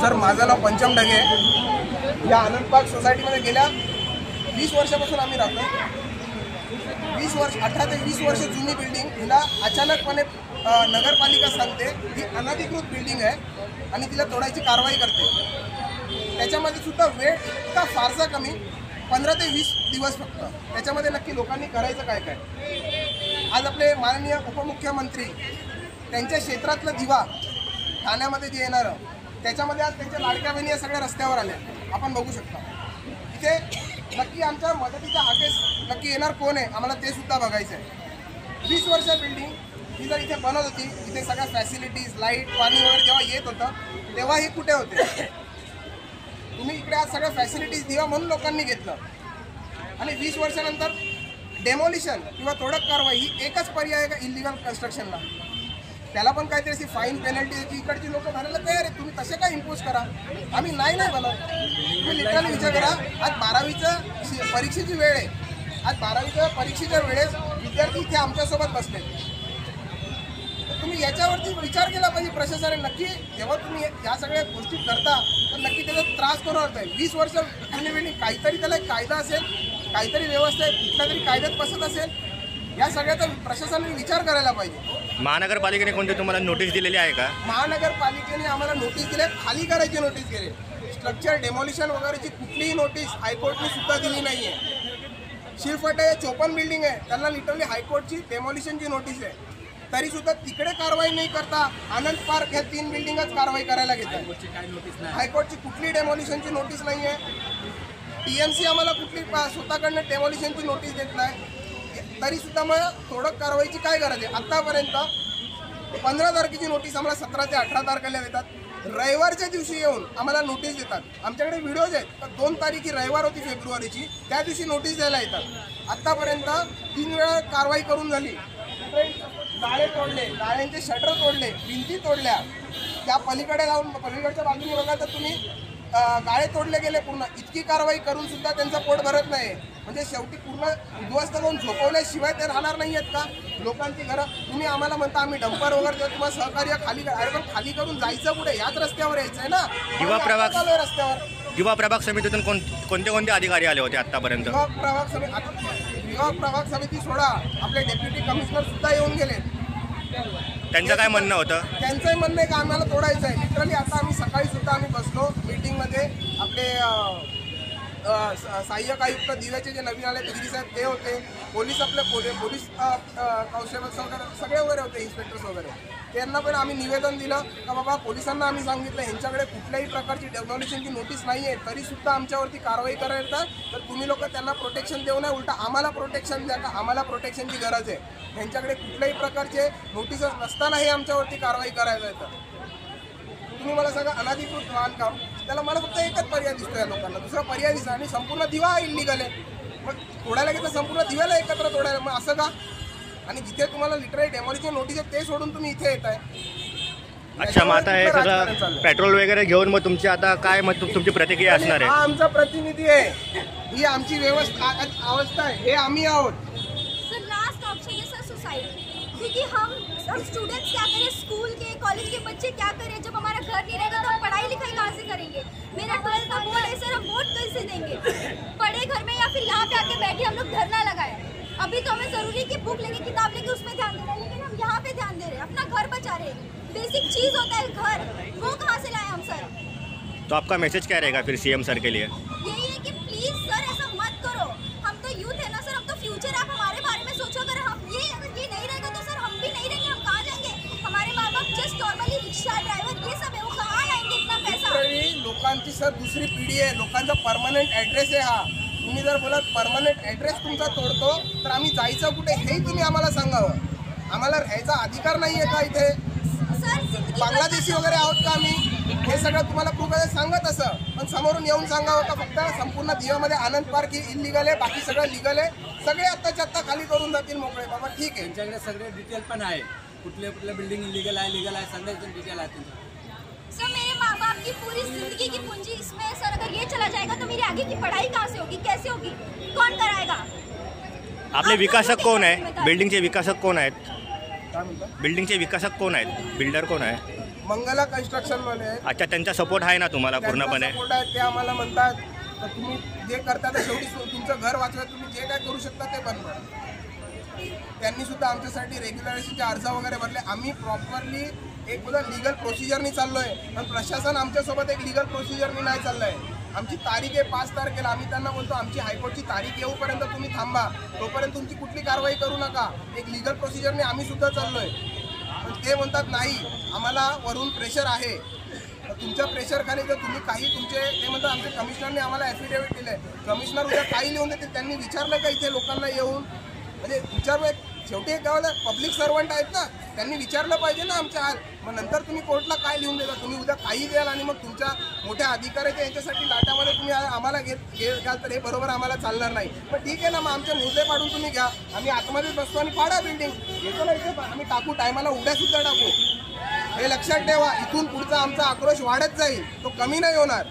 Sir, माझं नाव पंचम ढगे आहे। या आनंद पार्क सोसायटीमध्ये गेल्या 20 वर्षापासून आम्ही राहतो। 18 ते 20 वर्ष जुनी बिल्डिंग, हिला अचानकपणे नगरपालिका सांगते ही अनधिकृत बिल्डिंग आहे आणि तिला तोडायची कारवाई करते। त्याच्यामध्ये सुद्धा वेळ इतका फारसा कमी, 15 ते 20 दिवस फक्त। त्याच्यामध्ये नक्की लोकांनी करायचं काय काय? आज आपले माननीय उपमुख्यमंत्री त्यांच्या क्षेत्रातलं दिवा ठाण्यामध्ये जे येणारं, त्याच्यामध्ये आज त्यांच्या लाडक्या बहिणी या सगळ्या रस्त्यावर आल्या, आपण बघू शकता। इथे नक्की आमच्या मदतीच्या हाकेस नक्की येणार कोण आहे, आम्हाला ते सुद्धा बघायचं आहे। 20 वर्ष बिल्डिंग ही जर इथे बनत होती, इथे सगळ्या फॅसिलिटीज, लाईट, पाणी वगैरे जेव्हा येत होतं तेव्हा हे कुठे होते? तुम्ही इकडे आज सगळ्या फॅसिलिटीज दिवा म्हणून लोकांनी घेतलं आणि 20 वर्षानंतर डेमोलिशन किंवा तोडक कारवाई ही एकच पर्याय आहे का इलिगल कन्स्ट्रक्शनला? त्याला पण काहीतरी अशी फाईन पेनल्टी द्यायची, इकडची लोक भरायला तयार आहे। तुम्ही तसे काय इम्पोज करा, आम्ही नाही बनवत। तुम्ही लिटरली विचार करा, आज 12वीचं परीक्षेची वेळ आहे। आज 12वीच्या परीक्षेच्या वेळेस विद्यार्थी इथे आमच्यासोबत बसले, तर तुम्ही याच्यावरती विचार केला पाहिजे प्रशासनाने। नक्की जेव्हा तुम्ही या सगळ्या गोष्टी करता तर नक्की त्याचा त्रास कोण होत आहे? 20 वर्ष जुनी काहीतरी त्याला कायदा असेल, काहीतरी व्यवस्था आहे, कुठल्या तरी कायद्यात बसत असेल। या सगळ्याचा प्रशासनाने विचार करायला पाहिजे। महानगरपालिकेने कोणती तुम्हाला नोटीस दिलेली आहे का? महानगरपालिकेने आम्हाला नोटीस दिली, खाली करायची नोटीस दिली। स्ट्रक्चर डेमोलिशन वगैरेची कुठलीही नोटीस हायकोर्टने सुद्धा दिली नाही आहे। शिरफटे 54 बिल्डिंग आहे, त्यांना लिटरली हायकोर्टची डेमोलिशनची नोटीस आहे, तरी सुद्धा तिकडे कारवाई नाही करता आनंद पार्क ह्या 3 बिल्डिंगच कारवाई करायला घेतात। हायकोर्टची कुठली डेमोलिशनची नोटीस नाही आहे। TMC आम्हाला कुठली स्वतःकडनं डेमोलिशनची नोटीस देत नाही, तरी सुद्धा मग थोडं कारवाईची काय गरज आहे? आतापर्यंत 15 तारखेची नोटीस आम्हाला 17 ते 18 तारखेला देतात। रविवारच्या दिवशी येऊन आम्हाला नोटीस देतात। आमच्याकडे व्हिडिओज आहेत, तर 2 तारीख ही रविवार होती फेब्रुवारीची, त्या दिवशी नोटीस द्यायला येतात। आतापर्यंत 3 वेळा कारवाई करून झाली। गाळे तोडले, गाळ्यांचे शटर तोडले, भिंती तोडल्या। त्या पलीकडे जाऊन पलीकडच्या बाजूने बघा तर तुम्ही गाळे तोडले गेले पूर्ण। इतकी कारवाई करून सुद्धा त्यांचं पोट भरत नाही, म्हणजे शेवटी पूर्ण उद्ध्वस्त करून झोपवल्याशिवाय ते राहणार नाही आहेत का लोकांची घरं? तुम्ही आम्हाला म्हणता आम्ही डंपर वगैरे देतो, तुम्हाला सहकार्य खाली, अरे पण खाली करून जायचं कुठे? याच रस्त्यावर यायचं आहे ना। युवा प्रभाग समितीतून कोणते अधिकारी आले होते आतापर्यंत? युवा प्रभाग समिती सोडा, आपले डेप्युटी कमिशनर सुद्धा येऊन गेले। त्यांचं काय म्हणणं होतं? त्यांचंही म्हणणं आहे का आम्हाला तोडायचं आहे। लिटरली आता आम्ही सकाळी सुद्धा आम्ही बसलो मीटिंगमध्ये, आपले सहाय्यक आयुक्त दिव्याचे जे नवीन आले गिरी साहेब ते होते, पोलीस आपले पोलीस कॉन्स्टेबल्स वगैरे सगळे वगैरे होते, इन्स्पेक्टर्स वगैरे। त्यांना पण आम्ही निवेदन दिलं का बाबा पोलिसांना आम्ही सांगितलं ह्यांच्याकडे कुठल्याही प्रकारची डेमोलिशनची नोटीस नाही आहे, तरी सुद्धा आमच्यावरती कारवाई करायला, तर तुम्ही लोक त्यांना प्रोटेक्शन देऊ नये, उलटा आम्हाला प्रोटेक्शन द्या, का आम्हाला प्रोटेक्शनची गरज आहे। ह्यांच्याकडे कुठल्याही प्रकारचे नोटीसच नसताना हे आमच्यावरती कारवाई करायला येतं। तुम्ही मला सगळं अनधिकृत बांधकाम, त्याला मला फक्त एकच पर्याय दिसतो या लोकांना, दुसरा पर्याय दिसतो आणि संपूर्ण दिवा इल्लीगल आहे। मग तोडायला घेतलं संपूर्ण दिव्याला एकत्र तोडायला, मग असं का? आणि जिथे तुम्हाला लिटरली डेमोलिशन नोटीस आहे ते सोडून तुम्ही इथे येत आहे। अच्छा, मग आता हे सगळं पेट्रोल वगैरे घेऊन मग तुमची आता काय मग तुमची प्रतिक्रिया असणार आहे? हा आमचा प्रतिनिधी आहे, ही आमची अवस्था आहे, हे आम्ही आहोत। सर लास्ट ऑप्शन है सर सुसाइड, क्योंकि हम स्टूडेंट्स क्या करें, स्कूल के कॉलेज के बच्चे क्या करें? जब हमारा घर नहीं रहेगा तो हम पढ़ाई लिखाई कहाँ से करेंगे? मेरा 12th का बोर्ड है सर, हम वोट कैसे देंगे? पढ़े घर में या फिर यहाँ पे आके बैठे हम लोग धरना लगाए। अभी तो हमें जरूरी कि बुक लेंगे, किताब लेंगे, उसमें ध्यान देना, लेकिन हम यहाँ पे ध्यान दे रहे हैं, अपना घर बचा रहे हैं। बेसिक चीज़ होता है घर, वो कहाँ से लाए हम सर? तो आपका मैसेज क्या रहेगा फिर CM सर के लिए? यही है कि प्लीज़ सर ऐसा मत करो, हम तो यूथ है ना सर, हम तो फ्यूचर, आप हमारे बारे में सोचो। अगर हम अगर ये नहीं रहेगा तो सर हम भी नहीं रहेंगे, हम कहाँ जाएंगे? हमारे माँ बाप जस्ट नॉर्मली रिक्शा ड्राइवर ये सब है, वो कहाँ लाएंगे इतना पैसा? लोकांची सर दुसरी पिढी आहे, लोकांचा परमनंट ॲड्रेस आहे हा। तुम्ही जर बोलत परमनंट ॲड्रेस तुमचा तोडतो तर आम्ही जायचं कुठे हेही तुम्ही आम्हाला सांगावं। आम्हाला राहायचा अधिकार नाही आहे का इथे? बांगलादेशी वगैरे आहोत का आम्ही? हे सगळं तुम्हाला प्रूफ आहे सांगत असं, पण समोरून येऊन सांगावं का फक्त संपूर्ण दिव्यामध्ये आनंद पार्क ही इलिगल आहे, बाकी सगळं लिगल आहे, सगळे आत्ताच्या आत्ता खाली करून जातील मोकळे? बाबा ठीक आहे, त्यांच्याकडे सगळे डिटेल पण आहे, कुठले बिल्डिंग इलिगल आहे, लीगल आहे, सगळे डिटेल आहे त्यांच्याकडे। सर मेरे माँ बाप की पूरी जिंदगी की पूंजी इसमें है सर, अगर ये चला जाएगा तो मेरी आगे की पढ़ाई कहाँ से होगी, कैसे होगी, कौन कराएगा? आपले विकासक कोण आहे? बिल्डिंगचे विकासक कोण आहेत? बिल्डिंगचे विकासक कोण आहेत? बिल्डर कोण आहे? मंगला कन्स्ट्रक्शनवाले आहेत. अच्छा, त्यांचा सपोर्ट आहे ना तुम्हाला पूर्णपणे? त्यांचा सपोर्ट आहे. ते आम्हाला म्हणतात तर तुम्ही जे करता ते शेवटी तुमचं घर वाचवा, तुम्ही जे काय करू शकता ते बनवा. त्यांनी सुद्धा आमच्यासाठी रेग्युलरिटीचे अर्ज वगैरे भरले. आम्ही प्रॉपरली एक बघा लीगल प्रोसिजरनी चाललो आहे, पण प्रशासन आमच्यासोबत एक लीगल प्रोसिजरनी नाही चाललं आहे. आमची तारीख आहे 5 तारखेला. आम्ही त्यांना बोलतो आमची हायकोर्टची तारीख येऊपर्यंत तुम्ही थांबा, तोपर्यंत तुमची कुठली कारवाई करू नका. एक लीगल प्रोसिजरने आम्ही सुद्धा चाललो आहे. पण ते म्हणतात नाही, आम्हाला वरून प्रेशर आहे. तुमच्या प्रेशरखाली जर तुम्ही काही ते म्हणतात आमच्या कमिशनरने आम्हाला ॲफिडेव्हिट दिलं आहे. कमिशनर उद्या काही लिहून देतील. त्यांनी विचारलं का इथे लोकांना येऊन, म्हणजे विचारलं. शेवटी एक गावाला पब्लिक सर्वंट आहेत ना, त्यांनी विचारलं पाहिजे ना आमच्या हाल. मग नंतर तुम्ही कोर्टला काय लिहून देता? तुम्ही उद्या काही द्याल आणि मग तुमच्या मोठ्या अधिकाऱ्याच्या याच्यासाठी लाटामध्ये तुम्ही आम्हाला घ्याल तर हे बरोबर आम्हाला चालणार नाही. पण ठीक आहे ना, मग आमच्या मुद्दे पाडून तुम्ही घ्या, आम्ही आतमध्ये बसतो आणि पाडा बिल्डिंग. येतो ना इथे आम्ही टाकू, टायमाला उड्यासुद्धा टाकू. हे लक्षात ठेवा. इथून पुढचा आमचा आक्रोश वाढत जाईल, तो कमी नाही होणार.